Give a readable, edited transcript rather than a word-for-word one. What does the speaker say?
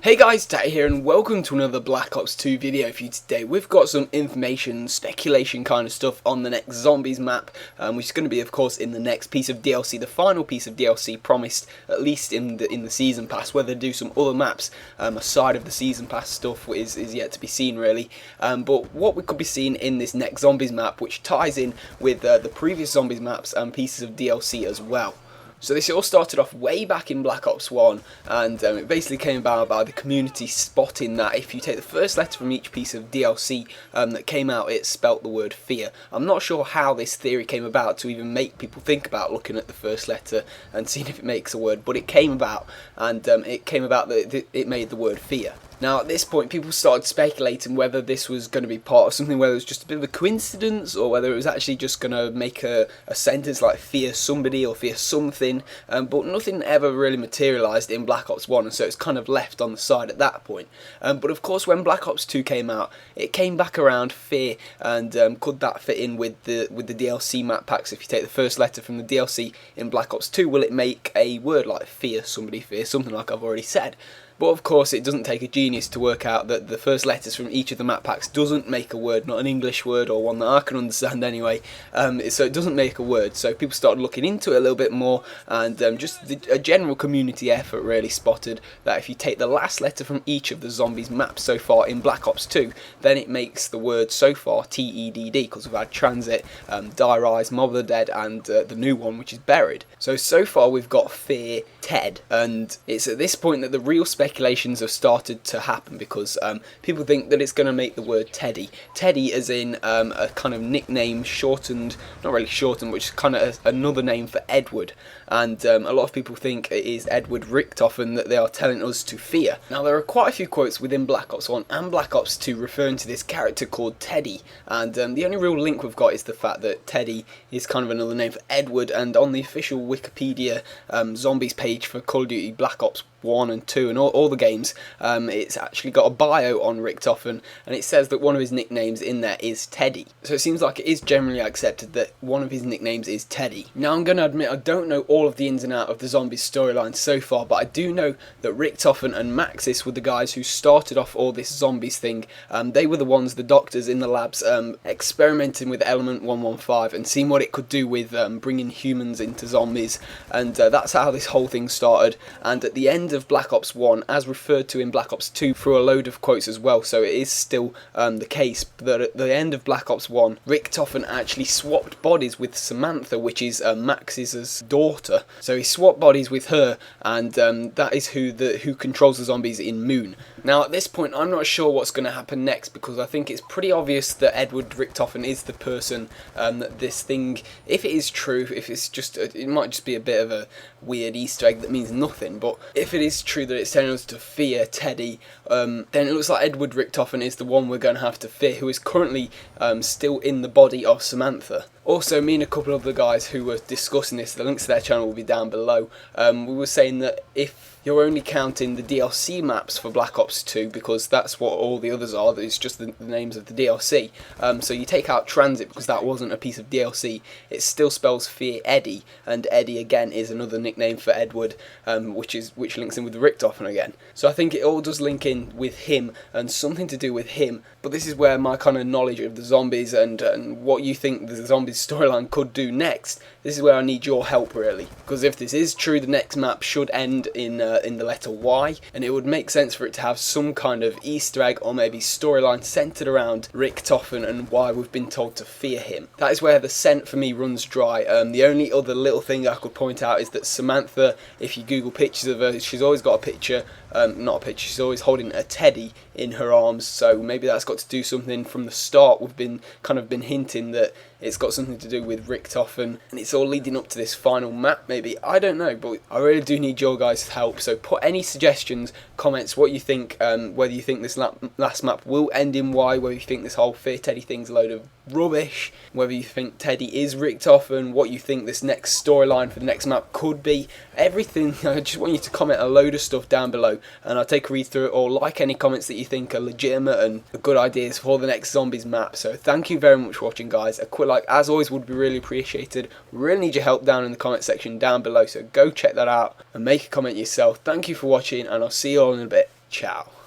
Hey guys, Tatty here and welcome to another Black Ops 2 video for you today. We've got some information, speculation kind of stuff on the next Zombies map, which is going to be of course in the next piece of DLC, the final piece of DLC promised at least in the Season Pass. Whether they do some other maps aside of the Season Pass stuff is yet to be seen really, but what we could be seeing in this next Zombies map, which ties in with the previous Zombies maps and pieces of DLC as well. So this all started off way back in Black Ops 1, and it basically came about by the community spotting that if you take the first letter from each piece of DLC that came out, it spelt the word fear. I'm not sure how this theory came about to even make people think about looking at the first letter and seeing if it makes a word, but it came about, and it came about that it made the word fear. Now at this point people started speculating whether this was going to be part of something, whether it was just a bit of a coincidence or whether it was actually just going to make a sentence like fear somebody or fear something, but nothing ever really materialised in Black Ops 1, and so it's kind of left on the side at that point. But of course when Black Ops 2 came out, it came back around fear, and could that fit in with the DLC map packs? If you take the first letter from the DLC in Black Ops 2, will it make a word like fear somebody, fear something, like I've already said? But of course it doesn't take a genius to work out that the first letters from each of the map packs doesn't make a word, not an English word or one that I can understand anyway, so it doesn't make a word. So people started looking into it a little bit more, and just a general community effort really spotted that if you take the last letter from each of the Zombies maps so far in Black Ops 2, then it makes the word so far TEDD, because we've had Transit, Die Rise, Mob of the Dead, and the new one which is Buried. So far we've got Fear, Ted, and it's at this point that the real speculations have started to happen, because people think that it's going to make the word Teddy. Teddy as in a kind of nickname shortened, not really shortened, but just kind of another name for Edward. And a lot of people think it is Edward Richtofen that they are telling us to fear. Now there are quite a few quotes within Black Ops 1 and Black Ops 2 referring to this character called Teddy, and the only real link we've got is the fact that Teddy is kind of another name for Edward, and on the official Wikipedia Zombies page for Call of Duty Black Ops 1 and 2 and all the games, it's actually got a bio on Richtofen, and it says that one of his nicknames in there is Teddy. So it seems like it is generally accepted that one of his nicknames is Teddy. Now I'm going to admit I don't know all of the ins and outs of the Zombies storyline so far, but I do know that Richtofen and Maxis were the guys who started off all this Zombies thing. They were the ones, the doctors in the labs, experimenting with Element 115 and seeing what it could do with bringing humans into zombies, and that's how this whole thing started. And at the end of Black Ops 1, as referred to in Black Ops 2 through a load of quotes as well, so it is still the case that at the end of Black Ops 1, Richtofen actually swapped bodies with Samantha, which is Max's daughter. So he swapped bodies with her, and that is who controls the zombies in Moon. Now at this point I'm not sure what's going to happen next, because I think it's pretty obvious that Edward Richtofen is the person that this thing, if it is true, if it's just it might just be a bit of a weird Easter egg that means nothing, but if it is true that it's telling us to fear Teddy, then it looks like Edward Richtofen is the one we're going to have to fear, who is currently still in the body of Samantha. Also, me and a couple of the guys who were discussing this, the links to their channel will be down below, we were saying that if you're only counting the DLC maps for Black Ops 2, because that's what all the others are, it's just the names of the DLC, so you take out Transit because that wasn't a piece of DLC, it still spells Fear Eddie, and Eddie again is another nickname for Edward, which links in with Richtofen again. So I think it all does link in with him and something to do with him, but this is where my kind of knowledge of the zombies and what you think the zombies storyline could do next, this is where I need your help really, because if this is true, the next map should end in the letter Y, and it would make sense for it to have some kind of Easter egg or maybe storyline centered around Richtofen and why we've been told to fear him. That is where the scent for me runs dry. The only other little thing I could point out is that Samantha, if you Google pictures of her, she's always got a picture, not a picture, she's always holding a teddy in her arms, so maybe that's got to do something from the start. We've been hinting that it's got something to do with Richtofen, and it's all leading up to this final map maybe, I don't know, but I really do need your guys' help, so put any suggestions, comments, what you think, whether you think this last map will end in Y, whether you think this whole Fear Teddy thing's a load of rubbish, whether you think Teddy is Richtofen, what you think this next storyline for the next map could be, everything. I just want you to comment a load of stuff down below, and I'll take a read through it all, like any comments that you think are legitimate and good ideas for the next Zombies map. So thank you very much for watching guys, a quick like as always would be really appreciated. Really need your help down in the comment section down below, so go check that out and make a comment yourself. Thank you for watching, and I'll see you all in a bit. Ciao.